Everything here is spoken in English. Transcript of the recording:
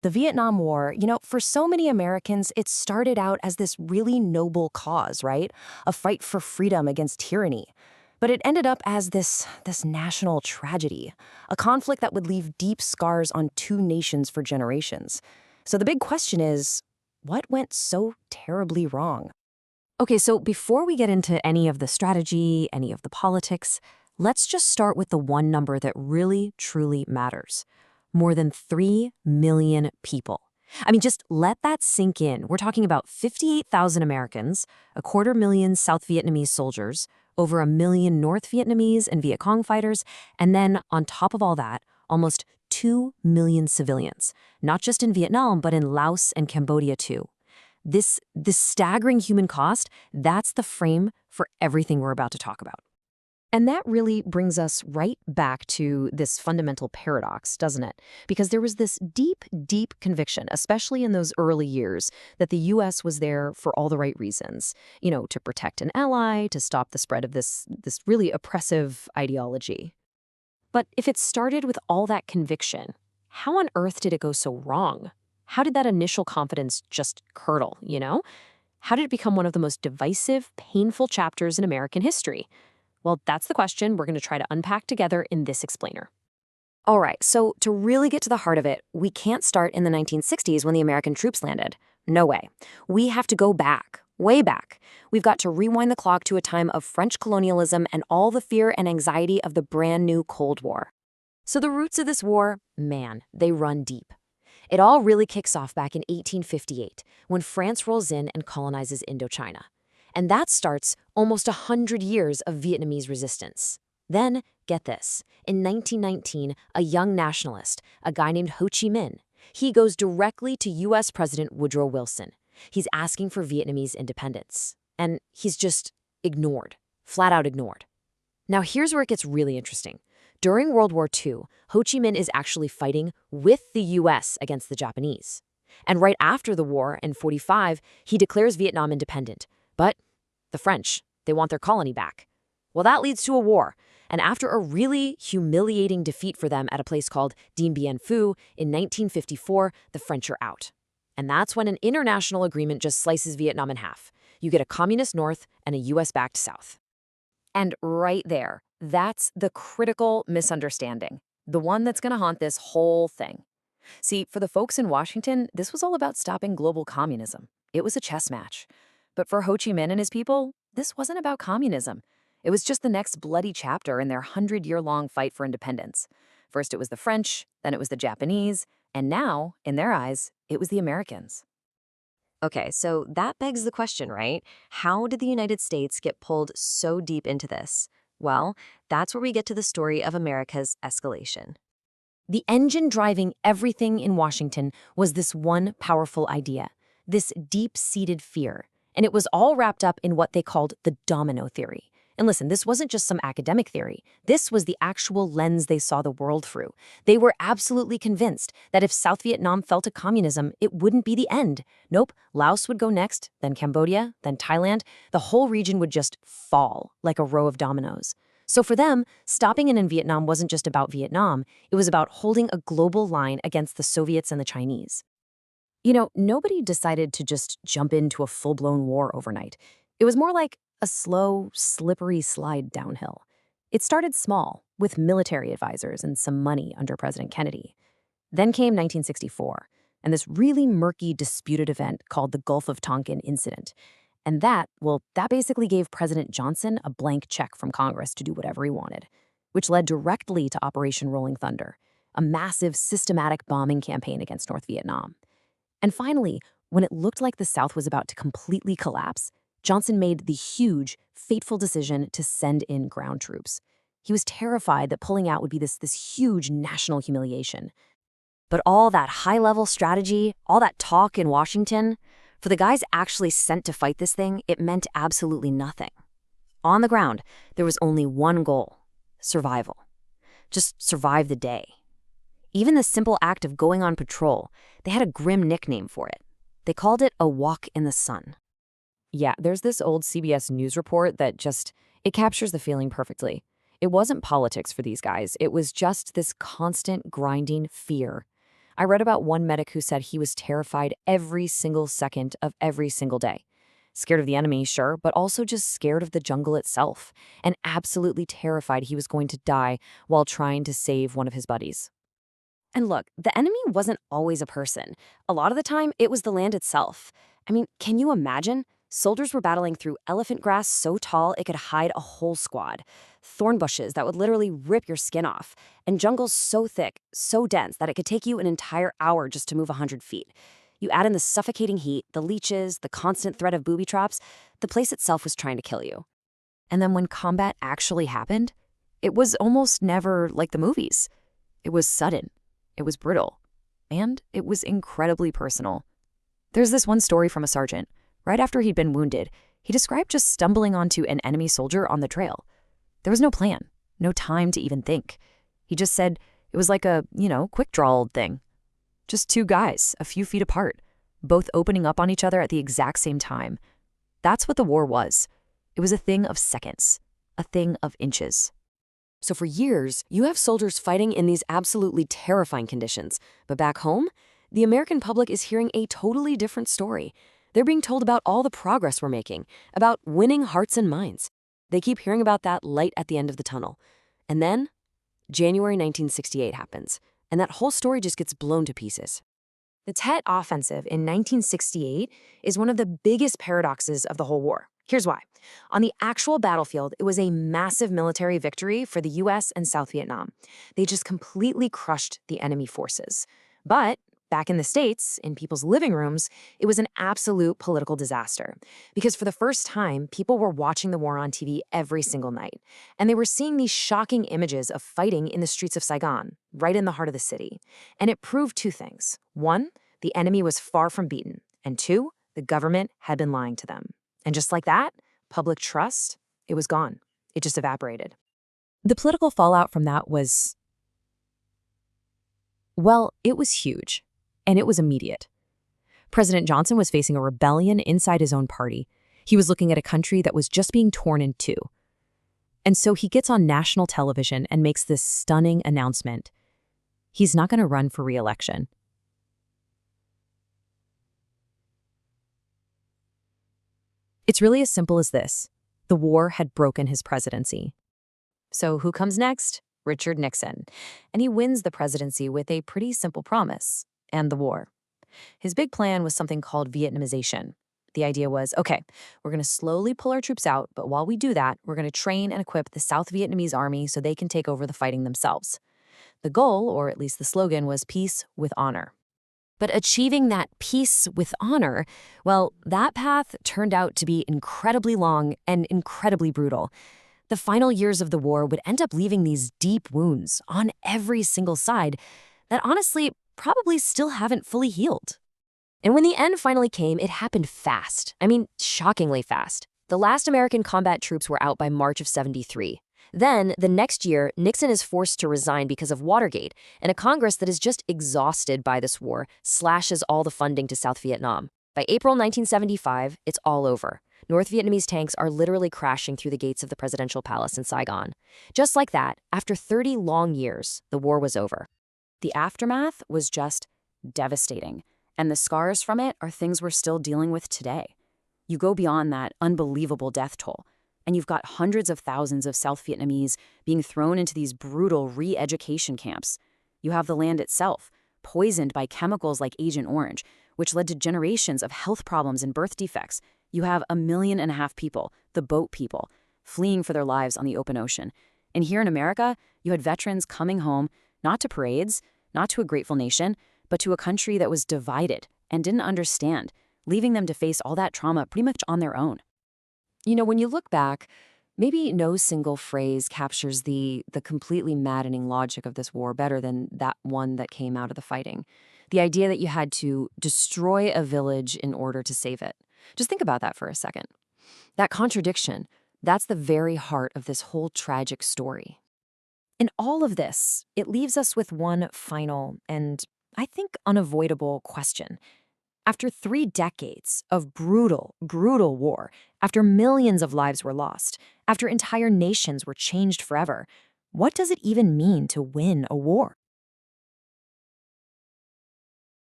The Vietnam War, for so many Americans, it started out as this really noble cause, right? A fight for freedom against tyranny. But it ended up as this national tragedy, a conflict that would leave deep scars on two nations for generations. So the big question is, what went so terribly wrong? Okay, so before we get into any of the strategy, any of the politics, let's just start with the one number that really, truly matters. More than 3 million people. I mean, just let that sink in. We're talking about 58,000 Americans, 250,000 South Vietnamese soldiers, over 1 million North Vietnamese and Viet Cong fighters, and then on top of all that, almost 2 million civilians, not just in Vietnam, but in Laos and Cambodia too. This staggering human cost, that's the frame for everything we're about to talk about. And that really brings us right back to this fundamental paradox, doesn't it? Because there was this deep, deep conviction, especially in those early years, that the U.S. was there for all the right reasons, to protect an ally, to stop the spread of this really oppressive ideology. But if it started with all that conviction, how on earth did it go so wrong? How did that initial confidence just curdle, How did it become one of the most divisive, painful chapters in American history? Well, that's the question we're going to try to unpack together in this explainer. All right, so to really get to the heart of it, we can't start in the 1960s when the American troops landed. No way. We have to go back, way back. We've got to rewind the clock to a time of French colonialism and all the fear and anxiety of the brand new Cold War. So the roots of this war, man, they run deep. It all really kicks off back in 1858, when France rolls in and colonizes Indochina. And that starts almost 100 years of Vietnamese resistance. Then, get this, in 1919, a young nationalist, a guy named Ho Chi Minh, he goes directly to U.S. President Woodrow Wilson. He's asking for Vietnamese independence. And he's just ignored, flat out ignored. Now here's where it gets really interesting. During World War II, Ho Chi Minh is actually fighting with the U.S. against the Japanese. And right after the war, in 1945, he declares Vietnam independent. But the French, they want their colony back. Well, that leads to a war. And after a really humiliating defeat for them at a place called Dien Bien Phu in 1954, the French are out. And that's when an international agreement just slices Vietnam in half. You get a communist North and a US-backed South. And right there, that's the critical misunderstanding, the one that's going to haunt this whole thing. See, for the folks in Washington, this was all about stopping global communism. It was a chess match. But for Ho Chi Minh and his people, this wasn't about communism. It was just the next bloody chapter in their 100-year-long fight for independence. First it was the French, then it was the Japanese, and now, in their eyes, it was the Americans. Okay, so that begs the question, right? How did the United States get pulled so deep into this? Well, that's where we get to the story of America's escalation. The engine driving everything in Washington was this one powerful idea, this deep-seated fear. And it was all wrapped up in what they called the domino theory. And listen, this wasn't just some academic theory. This was the actual lens they saw the world through. They were absolutely convinced that if South Vietnam fell to communism, it wouldn't be the end. Nope, Laos would go next, then Cambodia, then Thailand. The whole region would just fall like a row of dominoes. So for them, stopping in Vietnam wasn't just about Vietnam. It was about holding a global line against the Soviets and the Chinese. Nobody decided to just jump into a full-blown war overnight. It was more like a slow, slippery slide downhill. It started small, with military advisors and some money under President Kennedy. Then came 1964, and this really murky, disputed event called the Gulf of Tonkin Incident. And that basically gave President Johnson a blank check from Congress to do whatever he wanted, which led directly to Operation Rolling Thunder, a massive, systematic bombing campaign against North Vietnam. And finally, when it looked like the South was about to completely collapse, Johnson made the huge, fateful decision to send in ground troops. He was terrified that pulling out would be this huge national humiliation. But all that high-level strategy, all that talk in Washington, for the guys actually sent to fight this thing, it meant absolutely nothing. On the ground, there was only one goal: survival. Just survive the day. Even the simple act of going on patrol, they had a grim nickname for it. They called it a walk in the sun. Yeah, there's this old CBS News report that it captures the feeling perfectly. It wasn't politics for these guys. It was just this constant grinding fear. I read about one medic who said he was terrified every single second of every single day. Scared of the enemy, sure, but also just scared of the jungle itself, and absolutely terrified he was going to die while trying to save one of his buddies. And look, the enemy wasn't always a person. A lot of the time, it was the land itself. I mean, can you imagine? Soldiers were battling through elephant grass so tall it could hide a whole squad, thorn bushes that would literally rip your skin off, and jungles so thick, so dense that it could take you an entire hour just to move 100 feet. You add in the suffocating heat, the leeches, the constant threat of booby traps, the place itself was trying to kill you. And then when combat actually happened, it was almost never like the movies. It was sudden. It was brutal. And it was incredibly personal. There's this one story from a sergeant. Right after he'd been wounded, he described just stumbling onto an enemy soldier on the trail. There was no plan, no time to even think. He just said it was like a, quick draw old thing. Just two guys, a few feet apart, both opening up on each other at the exact same time. That's what the war was. It was a thing of seconds, a thing of inches. So for years, you have soldiers fighting in these absolutely terrifying conditions. But back home, the American public is hearing a totally different story. They're being told about all the progress we're making, about winning hearts and minds. They keep hearing about that light at the end of the tunnel. And then, January 1968 happens, and that whole story just gets blown to pieces. The Tet Offensive in 1968 is one of the biggest paradoxes of the whole war. Here's why. On the actual battlefield, it was a massive military victory for the US and South Vietnam. They just completely crushed the enemy forces. But back in the States, in people's living rooms, it was an absolute political disaster. Because for the first time, people were watching the war on TV every single night. And they were seeing these shocking images of fighting in the streets of Saigon, right in the heart of the city. And it proved two things. One, the enemy was far from beaten. And two, the government had been lying to them. And just like that, public trust, it was gone. It just evaporated. The political fallout from that was, well, it was huge. And it was immediate. President Johnson was facing a rebellion inside his own party. He was looking at a country that was just being torn in two. And so he gets on national television and makes this stunning announcement. He's not going to run for re-election. It's really as simple as this. The war had broken his presidency. So who comes next? Richard Nixon. And he wins the presidency with a pretty simple promise. End the war. His big plan was something called Vietnamization. The idea was, okay, we're going to slowly pull our troops out, but while we do that, we're going to train and equip the South Vietnamese army so they can take over the fighting themselves. The goal, or at least the slogan, was peace with honor. But achieving that peace with honor, well, that path turned out to be incredibly long and incredibly brutal. The final years of the war would end up leaving these deep wounds on every single side that honestly probably still haven't fully healed. And when the end finally came, it happened fast. I mean, shockingly fast. The last American combat troops were out by March of '73. Then, the next year, Nixon is forced to resign because of Watergate, and a Congress that is just exhausted by this war slashes all the funding to South Vietnam. By April 1975, it's all over. North Vietnamese tanks are literally crashing through the gates of the presidential palace in Saigon. Just like that, after 30 long years, the war was over. The aftermath was just devastating, and the scars from it are things we're still dealing with today. You go beyond that unbelievable death toll, and you've got hundreds of thousands of South Vietnamese being thrown into these brutal re-education camps. You have the land itself, poisoned by chemicals like Agent Orange, which led to generations of health problems and birth defects. You have 1.5 million people, the boat people, fleeing for their lives on the open ocean. And here in America, you had veterans coming home, not to parades, not to a grateful nation, but to a country that was divided and didn't understand, leaving them to face all that trauma pretty much on their own. When you look back, maybe no single phrase captures the completely maddening logic of this war better than that one that came out of the fighting. The idea that you had to destroy a village in order to save it. Just think about that for a second. That contradiction, that's the very heart of this whole tragic story. In all of this, it leaves us with one final and, I think, unavoidable question. After 3 decades of brutal, brutal war, after millions of lives were lost, after entire nations were changed forever, what does it even mean to win a war?